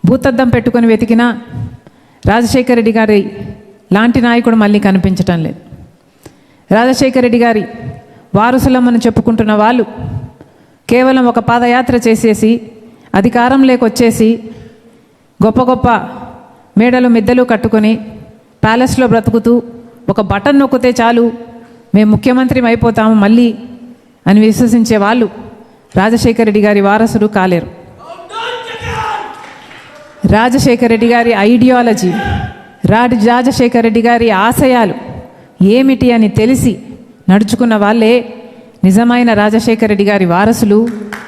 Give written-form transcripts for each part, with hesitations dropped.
భూతద్దం పెట్టుకొని వెతికినా రాజశేఖర రెడ్డి గారి లాంటి నాయకుడు మళ్ళీ కనిపించటం లేదు. రాజశేఖర రెడ్డి గారి వారసులమని చెప్పుకుంటున్న వాళ్ళు కేవలం ఒక పాదయాత్ర చేసేసి అధికారంలోకి వచ్చేసి గొప్ప గొప్ప మేడలు మిద్దెలు కట్టుకొని ప్యాలెస్లో బ్రతుకుతూ ఒక బటన్ నొక్కితే చాలు మేము ముఖ్యమంత్రి అయిపోతాము మళ్ళీ అని విశ్వసించే వాళ్ళు రాజశేఖర రెడ్డి గారి వారసుడు కాలేరు. రాజశేఖర రెడ్డి గారి ఐడియాలజీ, రాజశేఖర రెడ్డి గారి ఆశయాలు ఏమిటి అని తెలిసి నడుచుకున్న వాళ్ళే నిజమైన రాజశేఖర రెడ్డి గారి వారసులు.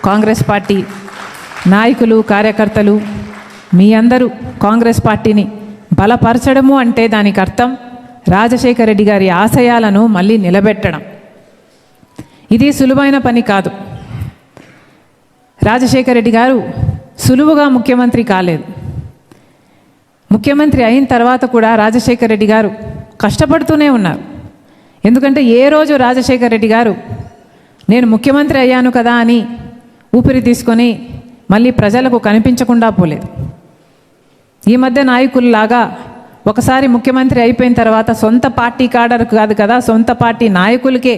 కాంగ్రెస్ పార్టీ నాయకులు, కార్యకర్తలు మీ అందరూ కాంగ్రెస్ పార్టీని బలపరచడము అంటే దానికి అర్థం రాజశేఖర రెడ్డి గారి ఆశయాలను మళ్ళీ నిలబెట్టడం. ఇది సులువైన పని కాదు. రాజశేఖర రెడ్డి గారు సులువుగా ముఖ్యమంత్రి కాలేదు. ముఖ్యమంత్రి అయిన తర్వాత కూడా రాజశేఖర రెడ్డి గారు కష్టపడుతూనే ఉన్నారు. ఎందుకంటే ఏ రోజు రాజశేఖర రెడ్డి గారు నేను ముఖ్యమంత్రి అయ్యాను కదా అని ఊపిరి తీసుకొని మళ్ళీ ప్రజలకు కనిపించకుండా పోలేదు. ఈ మధ్య నాయకుల్లాగా ఒకసారి ముఖ్యమంత్రి అయిపోయిన తర్వాత సొంత పార్టీ కాడర్ కాదు కదా, సొంత పార్టీ నాయకులకే,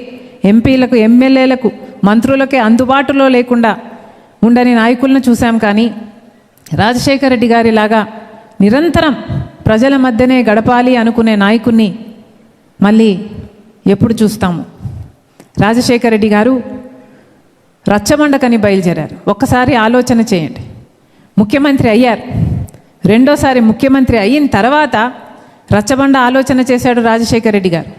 ఎంపీలకు, ఎమ్మెల్యేలకు, మంత్రులకే అందుబాటులో లేకుండా ఉండని నాయకులను చూసాం. కానీ రాజశేఖర రెడ్డి గారిలాగా నిరంతరం ప్రజల మధ్యనే గడపాలి అనుకునే నాయకుడిని మళ్ళీ ఎప్పుడు చూస్తాము? రాజశేఖర రెడ్డి గారు రచ్చబండకని బయలుదేరారు. ఒక్కసారి ఆలోచన చేయండి. ముఖ్యమంత్రి అయ్యారు, రెండోసారి ముఖ్యమంత్రి అయిన తర్వాత రచ్చబండ ఆలోచన చేశాడు రాజశేఖర రెడ్డి గారు.